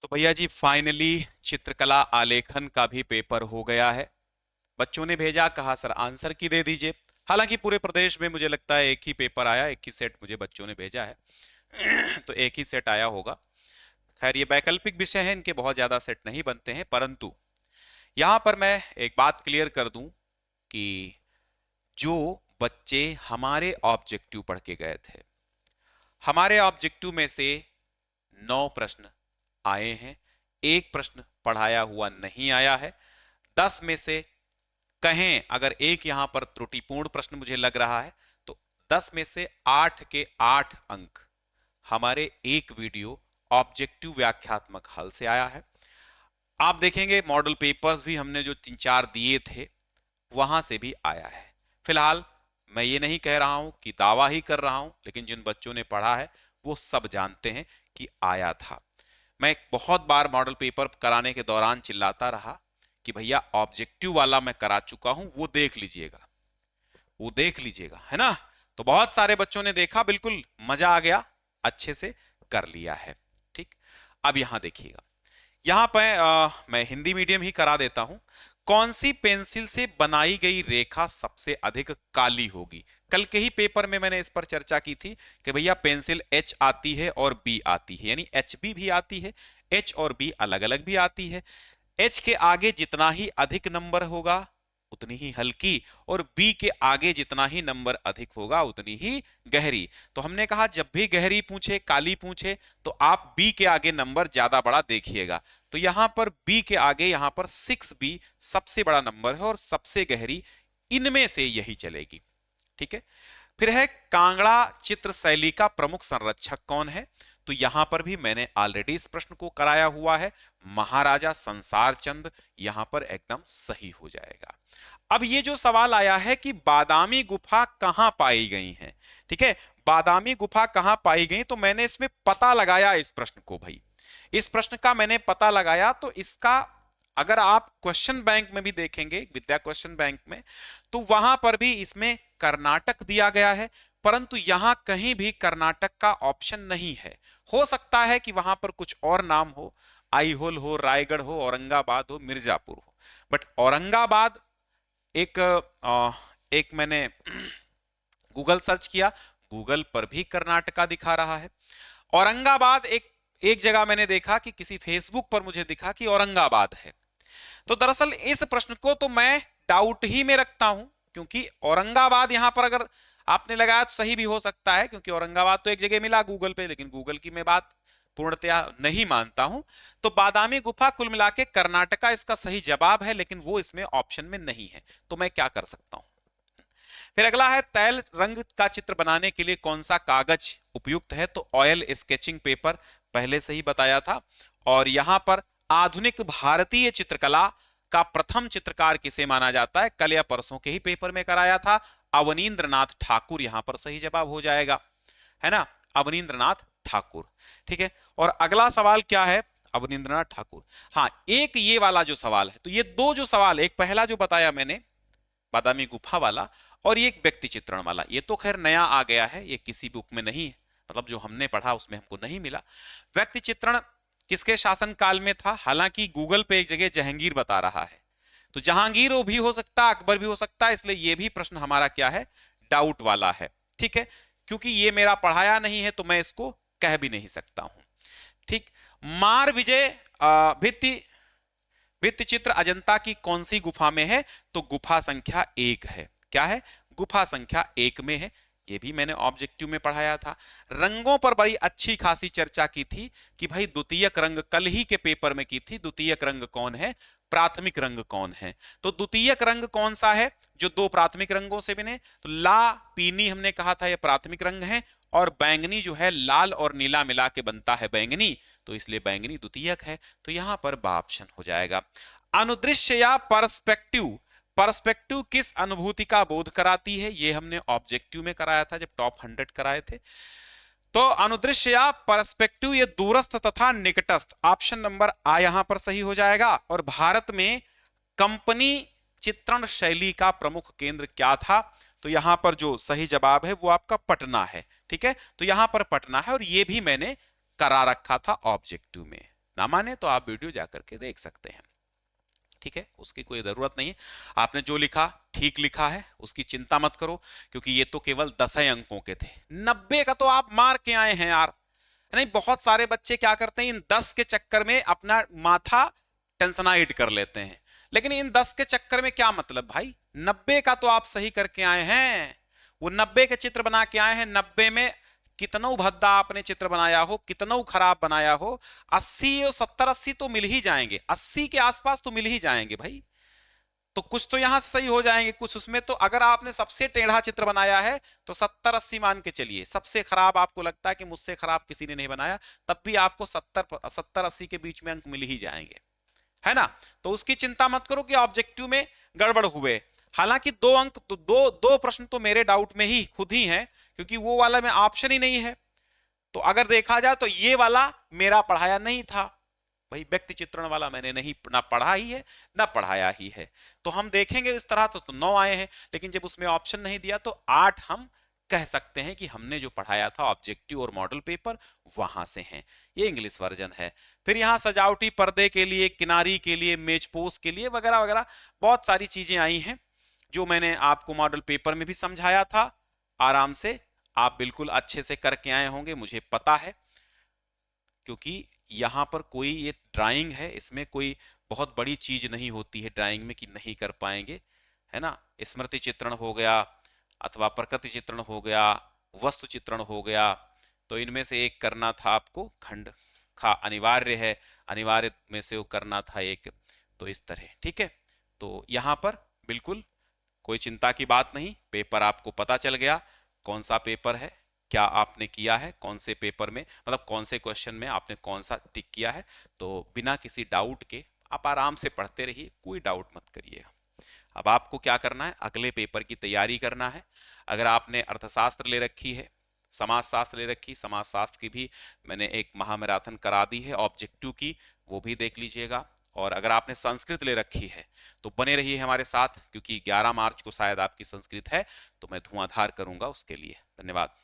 तो भैया जी फाइनली चित्रकला आलेखन का भी पेपर हो गया है। बच्चों ने भेजा, कहा सर आंसर की दे दीजिए। हालांकि पूरे प्रदेश में मुझे लगता है एक ही पेपर आया, एक ही सेट मुझे बच्चों ने भेजा है। तो एक ही सेट आया होगा। खैर ये वैकल्पिक विषय है, इनके बहुत ज्यादा सेट नहीं बनते हैं, परंतु यहां पर मैं एक बात क्लियर कर दूं कि जो बच्चे हमारे ऑब्जेक्टिव पढ़ के गए थे, हमारे ऑब्जेक्टिव में से 9 प्रश्न आए हैं, एक प्रश्न पढ़ाया हुआ नहीं आया है। 10 में से कहें अगर एक यहां पर त्रुटिपूर्ण प्रश्न मुझे लग रहा है, तो 10 में से 8 के 8 अंक हमारे एक वीडियो ऑब्जेक्टिव व्याख्यात्मक हल से आया है। आप देखेंगे मॉडल पेपर्स भी हमने जो 3-4 दिए थे वहां से भी आया है। फिलहाल मैं ये नहीं कह रहा हूं कि दावा ही कर रहा हूं, लेकिन जिन बच्चों ने पढ़ा है वो सब जानते हैं कि आया था। मैं बहुत बार मॉडल पेपर कराने के दौरान चिल्लाता रहा कि भैया ऑब्जेक्टिव वाला मैं करा चुका हूं, वो देख लीजिएगा, वो देख लीजिएगा, है ना। तो बहुत सारे बच्चों ने देखा, बिल्कुल मजा आ गया, अच्छे से कर लिया है। ठीक, अब यहां देखिएगा, यहां पर मैं हिंदी मीडियम ही करा देता हूं। कौन सी पेंसिल से बनाई गई रेखा सबसे अधिक काली होगी? कल के ही पेपर में मैंने इस पर चर्चा की थी कि भैया पेंसिल एच आती है और बी आती है, यानी एच बी भी आती है, एच और बी अलग अलग भी आती है। एच के आगे जितना ही अधिक नंबर होगा उतनी ही हल्की, और बी के आगे जितना ही नंबर अधिक होगा उतनी ही गहरी। तो हमने कहा जब भी गहरी पूछे, काली पूछे, तो आप बी के आगे नंबर ज्यादा बड़ा देखिएगा। तो यहां पर बी के आगे यहां पर 6B सबसे बड़ा नंबर है और सबसे गहरी इनमें से यही चलेगी। ठीक है, फिर है कांगड़ा चित्र शैली का प्रमुख संरक्षक कौन है? तो यहां पर भी मैंने ऑलरेडी इस प्रश्न को कराया हुआ है, महाराजा संसार चंद यहां पर एकदम सही हो जाएगा। अब ये जो सवाल आया है कि बादामी गुफा कहां पाई गई है, ठीक है, बादामी गुफा कहां पाई गई, तो मैंने इसमें पता लगाया इस प्रश्न को भाई, इस प्रश्न का मैंने पता लगाया। तो इसका अगर आप क्वेश्चन बैंक में भी देखेंगे, विद्या क्वेश्चन बैंक में, तो वहां पर भी इसमें कर्नाटक दिया गया है, परंतु यहां कहीं भी कर्नाटक का ऑप्शन नहीं है। हो सकता है कि वहां पर कुछ और नाम हो, आईहोल हो, रायगढ़ हो, औरंगाबाद हो, मिर्जापुर हो, बट औरंगाबाद एक एक मैंने गूगल सर्च किया, गूगल पर भी कर्नाटका दिखा रहा है। औरंगाबाद एक एक जगह मैंने देखा कि किसी फेसबुक पर मुझे दिखा कि औरंगाबाद है। तो दरअसल इस प्रश्न को तो मैं डाउट ही में रखता हूं, क्योंकि औरंगाबाद यहां पर अगर आपने लगाया तो सही भी हो सकता है, क्योंकि औरंगाबाद तो एक जगह मिला गूगल पे, लेकिन गूगल की मैं बात पूर्णतया नहीं मानता हूं। तो बादामी गुफा कुल मिला के कर्नाटका इसका सही जवाब है, लेकिन वो इसमें ऑप्शन में नहीं है, तो मैं क्या कर सकता हूं। फिर अगला है तैल रंग का चित्र बनाने के लिए कौन सा कागज उपयुक्त है? तो ऑयल स्केचिंग पेपर पहले से ही बताया था। और यहां पर आधुनिक भारतीय चित्रकला का प्रथम चित्रकार किसे माना जाता है? कल या परसों के ही पेपर में कराया था, अवनींद्रनाथ ठाकुर यहां पर सही जवाब हो जाएगा, है ना, अवनींद्रनाथ ठाकुर। ठीक है, और अगला सवाल क्या है? अवनींद्रनाथ ठाकुर। हाँ, एक ये वाला जो सवाल है, तो ये दो जो सवाल, एक पहला जो बताया मैंने बादामी गुफा वाला, और ये एक व्यक्ति चित्रण वाला, ये तो खैर नया आ गया है, ये किसी बुक में नहीं है, मतलब जो हमने पढ़ा उसमें हमको नहीं मिला। व्यक्ति चित्रण किसके शासन काल में था? हालांकि गूगल पे एक जगह जहांगीर बता रहा है, तो जहांगीर वो भी हो सकता है, अकबर भी हो सकता है, इसलिए ये भी प्रश्न हमारा क्या है, डाउट वाला है। ठीक है, क्योंकि ये मेरा पढ़ाया नहीं है तो मैं इसको कह भी नहीं सकता हूं। ठीक, मार विजय भित्ति भित्ति चित्र अजंता की कौन सी गुफा में है? तो गुफा संख्या 1 है। क्या है? गुफा संख्या 1 में है, ये भी मैंने ऑब्जेक्टिव में पढ़ाया था। रंगों पर बड़ी अच्छी खासी चर्चा की थी कि भाई द्वितीयक रंग, कल ही के पेपर में की थी, द्वितीयक रंग कौन है, प्राथमिक रंग कौन है? तो द्वितीयक रंग कौन सा है जो दो प्राथमिक रंगों से बने? तो ला पीनी हमने कहा था ये प्राथमिक रंग है, और बैंगनी जो है लाल और नीला मिला के बनता है बैंगनी, तो इसलिए बैंगनी द्वितीयक है। तो यहां पर बा ऑप्शन हो जाएगा। अनुदृश्य या पर्सपेक्टिव, पर्सपेक्टिव किस अनुभूति का बोध कराती है? ये हमने ऑब्जेक्टिव में कराया था जब टॉप 100 कराए थे। तो अनुदृश्य या पर्सपेक्टिव ये दूरस्थ तथा निकटस्थ, ऑप्शन नंबर आ यहां पर सही हो जाएगा। और भारत में कंपनी चित्रण शैली का प्रमुख केंद्र क्या था? तो यहां पर जो सही जवाब है वो आपका पटना है। ठीक है, तो यहां पर पटना है, और ये भी मैंने करा रखा था ऑब्जेक्टिव में। ना माने तो आप वीडियो जाकर के देख सकते हैं, ठीक है, उसकी कोई जरूरत नहीं है। आपने जो लिखा ठीक लिखा है, उसकी चिंता मत करो, क्योंकि ये तो केवल 10 अंकों के थे। 90 का तो आप मार के आए हैं यार। नहीं, बहुत सारे बच्चे क्या करते हैं, इन 10 के चक्कर में अपना माथा टेंशनाइट कर लेते हैं। लेकिन इन 10 के चक्कर में क्या मतलब भाई, 90 का तो आप सही करके आए हैं। वो 90 के चित्र बना के आए हैं। 90 में कितना भद्दा आपने चित्र बनाया हो, कितना खराब बनाया हो, 80 और 70 80 तो मिल ही जाएंगे, 80 के आसपास तो मिल ही जाएंगे भाई। तो कुछ तो यहां सही हो जाएंगे, कुछ उसमें तो। अगर आपने सबसे टेढ़ा चित्र बनाया है तो 70 80 मान के चलिए। सबसे खराब आपको लगता है कि मुझसे खराब किसी ने नहीं बनाया, तब भी आपको 70 80 के बीच में अंक मिल ही जाएंगे, है ना। तो उसकी चिंता मत करो कि ऑब्जेक्टिव में गड़बड़ हुए। हालांकि 2 अंक तो दो प्रश्न तो मेरे डाउट में ही खुद ही हैं, क्योंकि वो वाला में ऑप्शन ही नहीं है। तो अगर देखा जाए तो ये वाला मेरा पढ़ाया नहीं था भाई, व्यक्ति चित्रण वाला मैंने नहीं ना पढ़ा ही है ना पढ़ाया ही है। तो हम देखेंगे इस तरह तो 9 आए हैं, लेकिन जब उसमें ऑप्शन नहीं दिया तो 8 हम कह सकते हैं कि हमने जो पढ़ाया था ऑब्जेक्टिव और मॉडल पेपर वहां से हैं। ये इंग्लिश वर्जन है। फिर यहाँ सजावटी पर्दे के लिए, किनारी के लिए, मेजपोश के लिए वगैरह वगैरह बहुत सारी चीजें आई हैं, जो मैंने आपको मॉडल पेपर में भी समझाया था। आराम से आप बिल्कुल अच्छे से करके आए होंगे, मुझे पता है, क्योंकि यहाँ पर कोई ये ड्राइंग है, इसमें कोई बहुत बड़ी चीज नहीं होती है ड्राइंग में कि नहीं कर पाएंगे, है ना। स्मृति चित्रण हो गया, अथवा प्रकृति चित्रण हो गया, वस्तु चित्रण हो गया, तो इनमें से एक करना था आपको। खंड खा अनिवार्य है, अनिवार्य में से वो करना था एक। तो इस तरह, ठीक है। तो यहाँ पर बिल्कुल कोई चिंता की बात नहीं, पेपर आपको पता चल गया कौन सा पेपर है, क्या आपने किया है, कौन से पेपर में, मतलब कौन से क्वेश्चन में आपने कौन सा टिक किया है। तो बिना किसी डाउट के आप आराम से पढ़ते रहिए, कोई डाउट मत करिएगा। अब आपको क्या करना है, अगले पेपर की तैयारी करना है। अगर आपने अर्थशास्त्र ले रखी है, समाजशास्त्र ले रखी, समाजशास्त्र की भी मैंने एक महामैराथन करा दी है ऑब्जेक्टिव की, वो भी देख लीजिएगा। और अगर आपने संस्कृत ले रखी है तो बने रहिए हमारे साथ, क्योंकि 11 मार्च को शायद आपकी संस्कृत है, तो मैं धुआंधार करूंगा उसके लिए। धन्यवाद।